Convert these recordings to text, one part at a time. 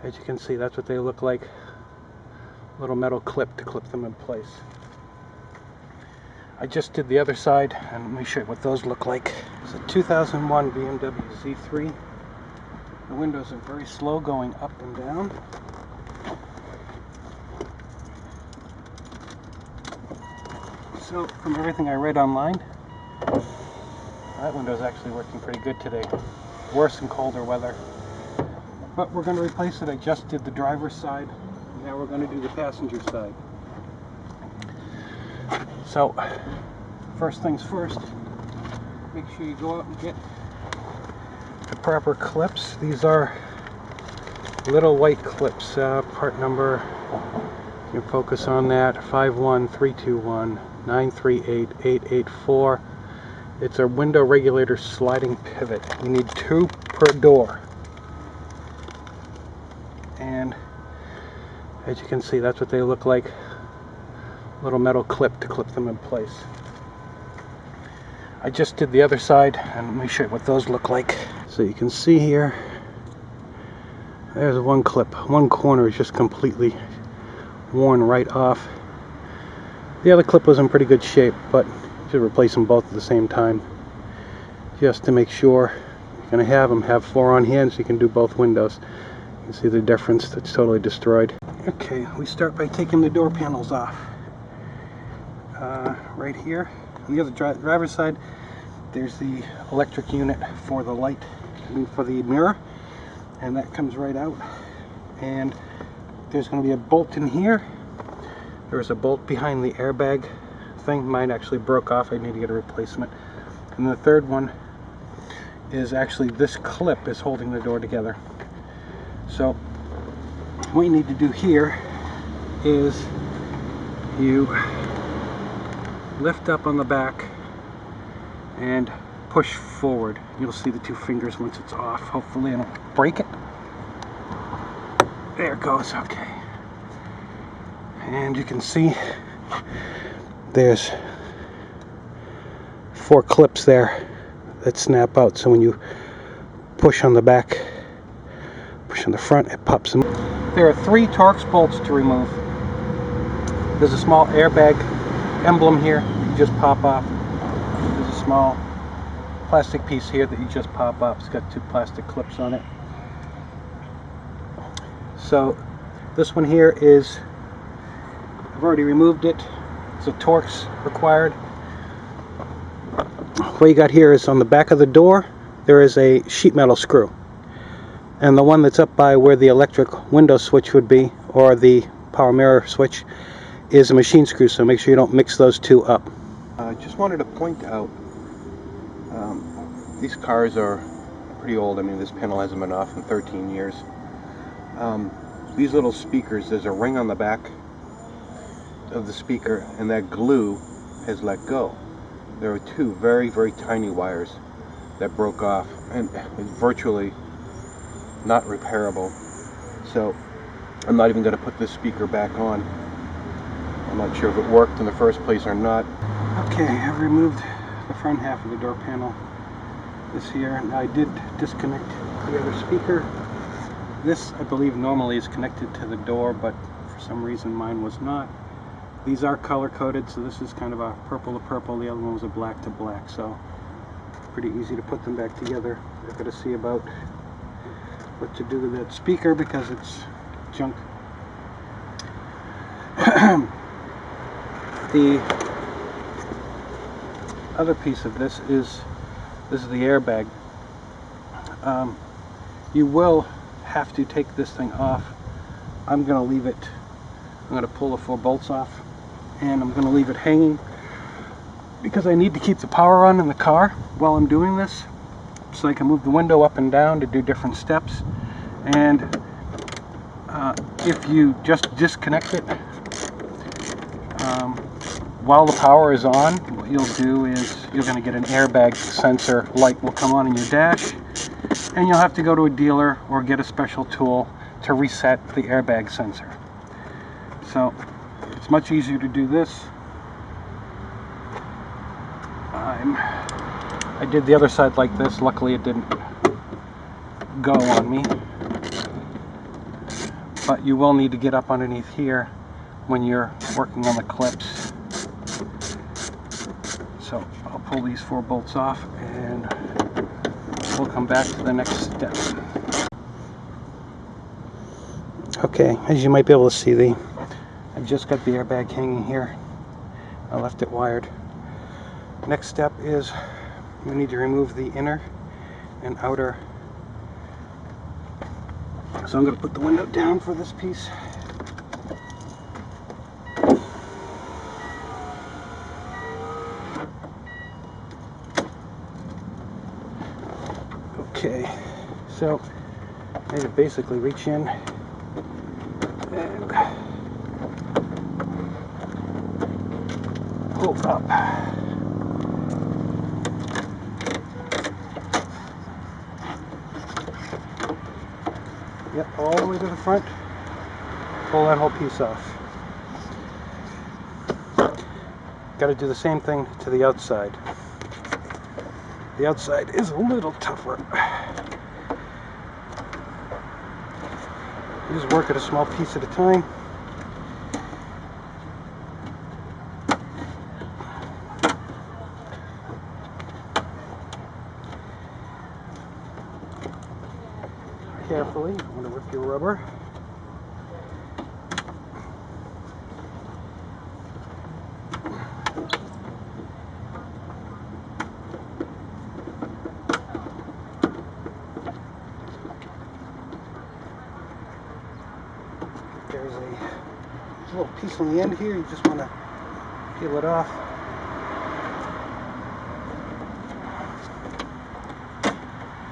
As you can see, that's what they look like. Little metal clip to clip them in place. I just did the other side, and let me show you what those look like. It's a 2001 BMW Z3. The windows are very slow going up and down. So, from everything I read online, that window's actually working pretty good today. Worse in colder weather. But we're going to replace it. I just did the driver's side. Now we're going to do the passenger side. So, first things first, make sure you go out and get the proper clips. These are little white clips. Part number, you can focus on that, 51321938884. It's a window regulator sliding pivot. You need 2 per door. And as you can see, that's what they look like. Little metal clip to clip them in place. I just did the other side, and let me show you what those look like. So you can see here, there's one clip. One corner is just completely worn right off. The other clip was in pretty good shape, but you should replace them both at the same time, just to make sure. You're going to have them have 4 on hand so you can do both windows. You can see the difference. That's totally destroyed. Okay, we start by taking the door panels off. Right here on the other driver's side, there's the electric unit for the light, for the mirror, and that comes right out. And there's going to be a bolt in here. There's a bolt behind the airbag thing. Mine actually broke off. I need to get a replacement. And the third one is actually this clip is holding the door together. So what you need to do here is you lift up on the back and push forward. You'll see the 2 fingers once it's off. Hopefully I don't break it. There it goes. Okay. And you can see there's 4 clips there that snap out. So when you push on the back, push on the front, it pops them. There are 3 Torx bolts to remove. There's a small airbag emblem here that you just pop off. There's a small plastic piece here that you just pop off. It's got 2 plastic clips on it. So this one here is, I've already removed it. It's a Torx required. What you got here is on the back of the door, there is a sheet metal screw. And the one that's up by where the electric window switch would be, or the power mirror switch, is a machine screw, so make sure you don't mix those 2 up. I just wanted to point out, these cars are pretty old. I mean, this panel hasn't been off in 13 years. These little speakers, there's a ring on the back of the speaker, and that glue has let go. There are 2 very, very tiny wires that broke off, and it's virtually not repairable. So I'm not even going to put this speaker back on. I'm not sure if it worked in the first place or not. Okay, I've removed the front half of the door panel. This here, and I did disconnect the other speaker. This, I believe, normally is connected to the door, but for some reason mine was not. These are color coded, so this is kind of a purple to purple. The other one was a black to black, so pretty easy to put them back together. I've got to see about what to do with that speaker because it's junk. The other piece of this is the airbag. You will have to take this thing off. I'm going to leave it. I'm going to pull the 4 bolts off, and I'm going to leave it hanging because I need to keep the power on in the car while I'm doing this, so I can move the window up and down to do different steps. And if you just disconnect it while the power is on, what you'll do is you're going to get an airbag sensor light will come on in your dash, and you'll have to go to a dealer or get a special tool to reset the airbag sensor. So it's much easier to do this. I did the other side like this. Luckily it didn't go on me. but you will need to get up underneath here when you're working on the clips. So I'll pull these 4 bolts off and we'll come back to the next step. Okay, as you might be able to see, I've just got the airbag hanging here. I left it wired. Next step is we need to remove the inner and outer. So I'm going to put the window down for this piece. Okay, so I need to basically reach in and pull up. Yep, all the way to the front. Pull that whole piece off. Got to do the same thing to the outside. The outside is a little tougher. You just work at a small piece at a time. Carefully, you want to rip your rubber. There's a little piece on the end here, you just want to peel it off.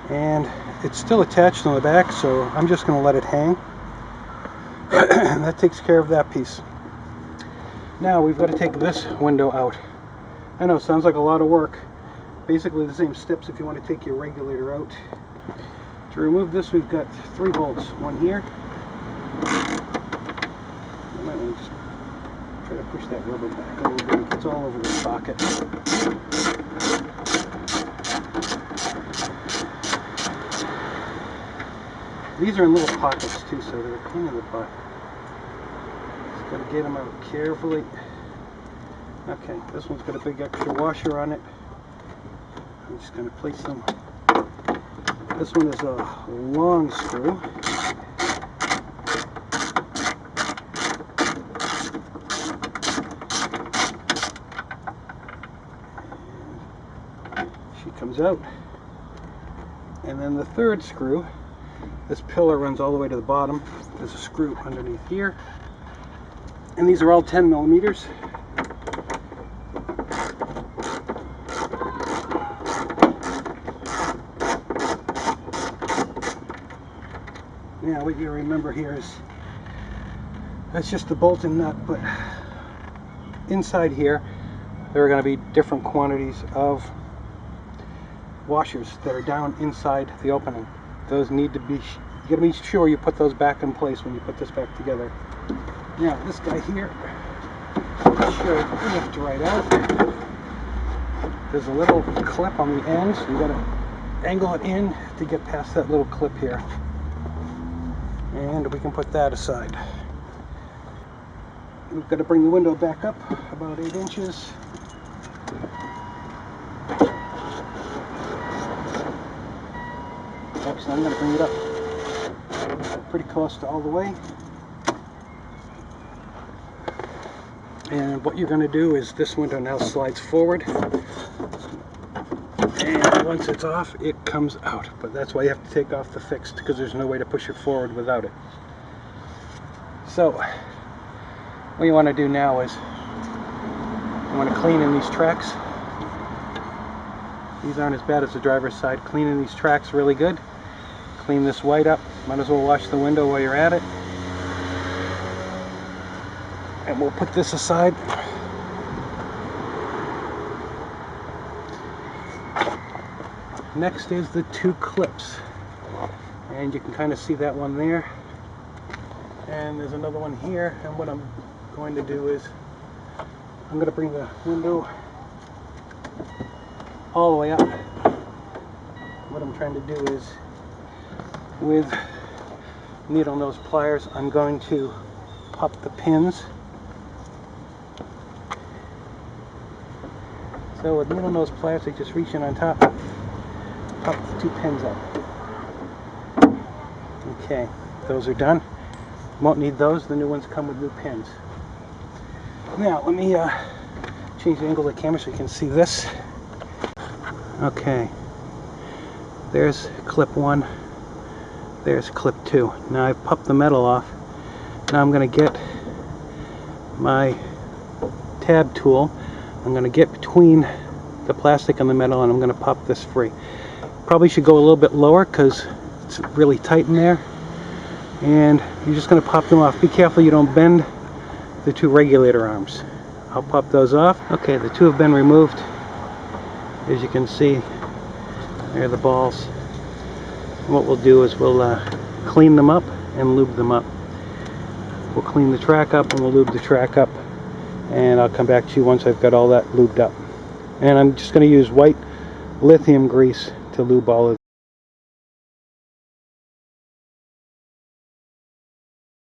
And it's still attached on the back, so I'm just going to let it hang. And that takes care of that piece. Now we've got to take this window out. I know, sounds like a lot of work. Basically the same steps if you want to take your regulator out. To remove this, we've got 3 bolts. One here. I might want to just try to push that rubber back a little bit. It's all over the socket. These are in little pockets too, so they're a pain in the butt. Just gotta get them out carefully. Okay, this one's got a big extra washer on it. I'm just gonna place them. This one is a long screw. And she comes out. And then the third screw. This pillar runs all the way to the bottom. There's a screw underneath here. And these are all 10 millimeters. Now what you remember here is that's just the bolt and nut, but inside here there are going to be different quantities of washers that are down inside the opening. Those need to be, you got to be sure you put those back in place when you put this back together. Now this guy here, sure lift right out. There's a little clip on the end, so you got to angle it in to get past that little clip here. And we can put that aside. We've got to bring the window back up about 8 inches. So I'm going to bring it up pretty close to all the way. And what you're going to do is this window now slides forward. And once it's off, it comes out. But that's why you have to take off the fixed, because there's no way to push it forward without it. So what you want to do now is you want to clean in these tracks. These aren't as bad as the driver's side. Cleaning these tracks really good. Clean this white up. Might as well wash the window while you're at it. And we'll put this aside. Next is the 2 clips. And you can kind of see that one there. And there's another one here. And what I'm going to do is I'm going to bring the window all the way up. What I'm trying to do is with needle nose pliers, I'm going to pop the pins. So with needle nose pliers, I just reach in on top, pop the 2 pins up. Okay, those are done. Won't need those, the new ones come with new pins. Now, let me change the angle of the camera so you can see this. Okay, there's clip 1, there's clip 2. Now I've popped the metal off. Now I'm going to get my tab tool. I'm going to get between the plastic and the metal, and I'm going to pop this free. Probably should go a little bit lower because it's really tight in there. And you're just going to pop them off. Be careful you don't bend the 2 regulator arms. I'll pop those off. Okay, the 2 have been removed. As you can see, there are the balls. And what we'll do is we'll clean them up and lube them up. We'll clean the track up and we'll lube the track up. And I'll come back to you once I've got all that lubed up. And I'm just going to use white lithium grease to lube all of